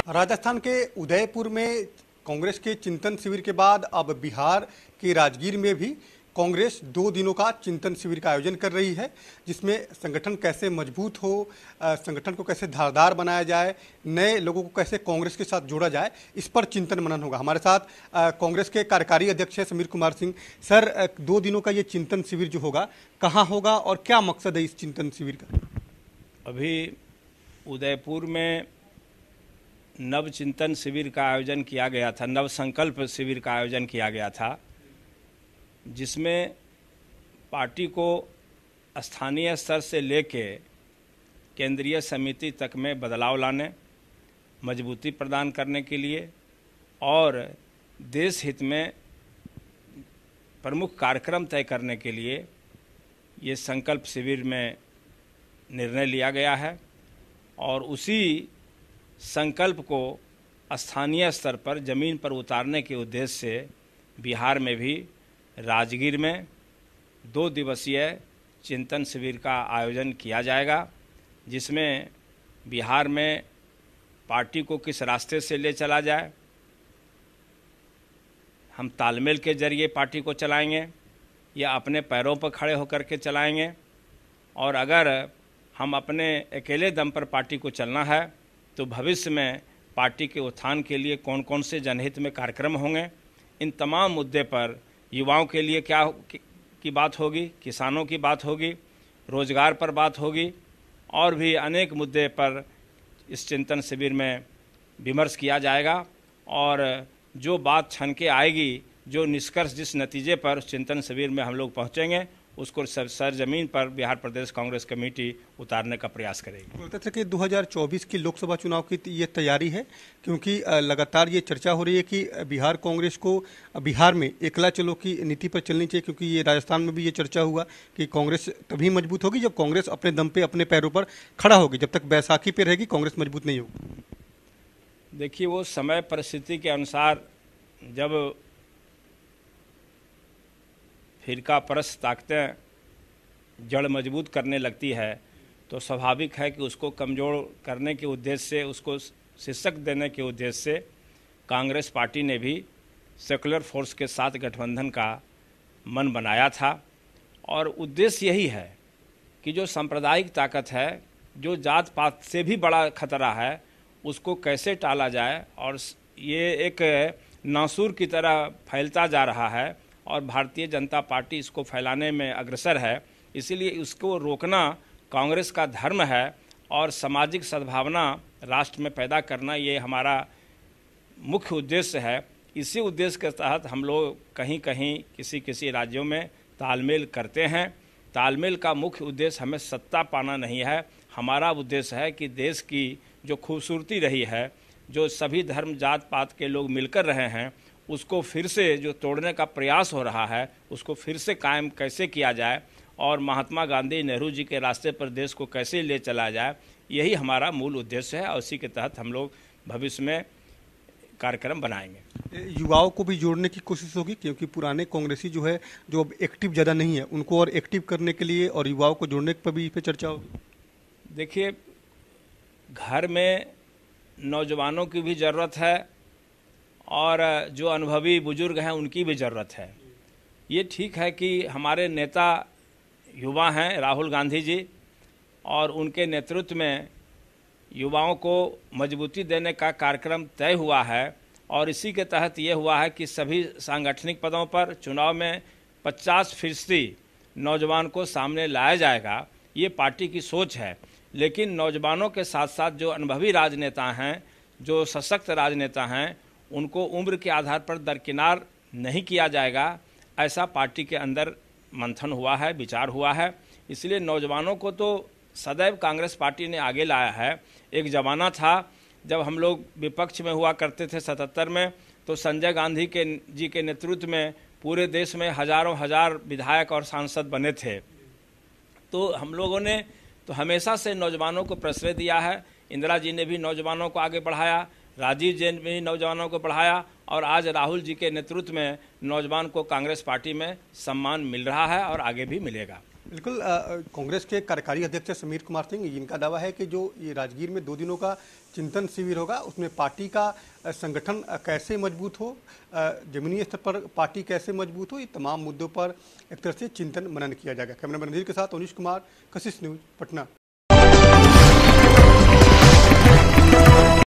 राजस्थान के उदयपुर में कांग्रेस के चिंतन शिविर के बाद अब बिहार के राजगीर में भी कांग्रेस 2 दिनों का चिंतन शिविर का आयोजन कर रही है, जिसमें संगठन कैसे मजबूत हो, संगठन को कैसे धारदार बनाया जाए, नए लोगों को कैसे कांग्रेस के साथ जोड़ा जाए, इस पर चिंतन मनन होगा। हमारे साथ कांग्रेस के कार्यकारी अध्यक्ष है समीर कुमार सिंह। सर, 2 दिनों का ये चिंतन शिविर जो होगा कहाँ होगा और क्या मकसद है इस चिंतन शिविर का? अभी उदयपुर में नव चिंतन शिविर का आयोजन किया गया था, नव संकल्प शिविर का आयोजन किया गया था, जिसमें पार्टी को स्थानीय स्तर से लेके केंद्रीय समिति तक में बदलाव लाने, मजबूती प्रदान करने के लिए और देश हित में प्रमुख कार्यक्रम तय करने के लिए ये संकल्प शिविर में निर्णय लिया गया है। और उसी संकल्प को स्थानीय स्तर पर ज़मीन पर उतारने के उद्देश्य से बिहार में भी राजगीर में 2 दिवसीय चिंतन शिविर का आयोजन किया जाएगा, जिसमें बिहार में पार्टी को किस रास्ते से ले चला जाए, हम तालमेल के जरिए पार्टी को चलाएंगे या अपने पैरों पर खड़े होकर के चलाएंगे, और अगर हम अपने अकेले दम पर पार्टी को चलना है तो भविष्य में पार्टी के उत्थान के लिए कौन कौन से जनहित में कार्यक्रम होंगे, इन तमाम मुद्दे पर युवाओं के लिए क्या की बात होगी, किसानों की बात होगी, रोजगार पर बात होगी और भी अनेक मुद्दे पर इस चिंतन शिविर में विमर्श किया जाएगा। और जो बात छन के आएगी, जो निष्कर्ष जिस नतीजे पर चिंतन शिविर में हम लोग पहुँचेंगे, उसको सरजमीन पर बिहार प्रदेश कांग्रेस कमेटी उतारने का प्रयास करेगी। बोलते थे कि 2024 की लोकसभा चुनाव की ये तैयारी है, क्योंकि लगातार ये चर्चा हो रही है कि बिहार कांग्रेस को बिहार में एकला चलो की नीति पर चलनी चाहिए, क्योंकि ये राजस्थान में भी ये चर्चा हुआ कि कांग्रेस तभी मजबूत होगी जब कांग्रेस अपने दम पे अपने पैरों पर खड़ा होगी। जब तक बैसाखी पे रहेगी कांग्रेस मजबूत नहीं होगी। देखिए, वो समय परिस्थिति के अनुसार जब फिरका परस्त ताकतें जड़ मजबूत करने लगती है तो स्वाभाविक है कि उसको कमज़ोर करने के उद्देश्य से, उसको शीर्षक देने के उद्देश्य से कांग्रेस पार्टी ने भी सेकुलर फोर्स के साथ गठबंधन का मन बनाया था। और उद्देश्य यही है कि जो सांप्रदायिक ताकत है, जो जात पात से भी बड़ा खतरा है, उसको कैसे टाला जाए। और ये एक नासूर की तरह फैलता जा रहा है और भारतीय जनता पार्टी इसको फैलाने में अग्रसर है, इसीलिए इसको रोकना कांग्रेस का धर्म है। और सामाजिक सद्भावना राष्ट्र में पैदा करना ये हमारा मुख्य उद्देश्य है। इसी उद्देश्य के तहत हम लोग कहीं कहीं किसी राज्यों में तालमेल करते हैं। तालमेल का मुख्य उद्देश्य हमें सत्ता पाना नहीं है, हमारा उद्देश्य है कि देश की जो खूबसूरती रही है, जो सभी धर्म जात पात के लोग मिलकर रहे हैं, उसको फिर से जो तोड़ने का प्रयास हो रहा है, उसको फिर से कायम कैसे किया जाए और महात्मा गांधी नेहरू जी के रास्ते पर देश को कैसे ले चला जाए, यही हमारा मूल उद्देश्य है। और उसी के तहत हम लोग भविष्य में कार्यक्रम बनाएंगे। युवाओं को भी जोड़ने की कोशिश होगी, क्योंकि पुराने कांग्रेसी जो है, जो अब एक्टिव ज़्यादा नहीं है, उनको और एक्टिव करने के लिए और युवाओं को जोड़ने पर भी इस पर चर्चा होगी। देखिए, घर में नौजवानों की भी ज़रूरत है और जो अनुभवी बुजुर्ग हैं उनकी भी ज़रूरत है। ये ठीक है कि हमारे नेता युवा हैं, राहुल गांधी जी, और उनके नेतृत्व में युवाओं को मजबूती देने का कार्यक्रम तय हुआ है। और इसी के तहत ये हुआ है कि सभी सांगठनिक पदों पर चुनाव में 50% नौजवान को सामने लाया जाएगा। ये पार्टी की सोच है। लेकिन नौजवानों के साथ साथ जो अनुभवी राजनेता हैं, जो सशक्त राजनेता हैं, उनको उम्र के आधार पर दरकिनार नहीं किया जाएगा, ऐसा पार्टी के अंदर मंथन हुआ है, विचार हुआ है। इसलिए नौजवानों को तो सदैव कांग्रेस पार्टी ने आगे लाया है। एक ज़माना था जब हम लोग विपक्ष में हुआ करते थे 77 में, तो संजय गांधी जी के नेतृत्व में पूरे देश में हजारों हजार विधायक और सांसद बने थे। तो हम लोगों ने तो हमेशा से नौजवानों को प्रश्रय दिया है। इंदिरा जी ने भी नौजवानों को आगे बढ़ाया, राजीव जी ने भी नौजवानों को बढ़ाया, और आज राहुल जी के नेतृत्व में नौजवान को कांग्रेस पार्टी में सम्मान मिल रहा है और आगे भी मिलेगा। बिल्कुल कांग्रेस के कार्यकारी अध्यक्ष समीर कुमार सिंह, इनका दावा है कि जो ये राजगीर में 2 दिनों का चिंतन शिविर होगा उसमें पार्टी का संगठन कैसे मजबूत हो, जमीनी स्तर पर पार्टी कैसे मजबूत हो, ये तमाम मुद्दों पर एक तरह से चिंतन मनन किया जाएगा। कैमरामैन रणधीर के साथ अनिश कुमार, कशिश न्यूज, पटना।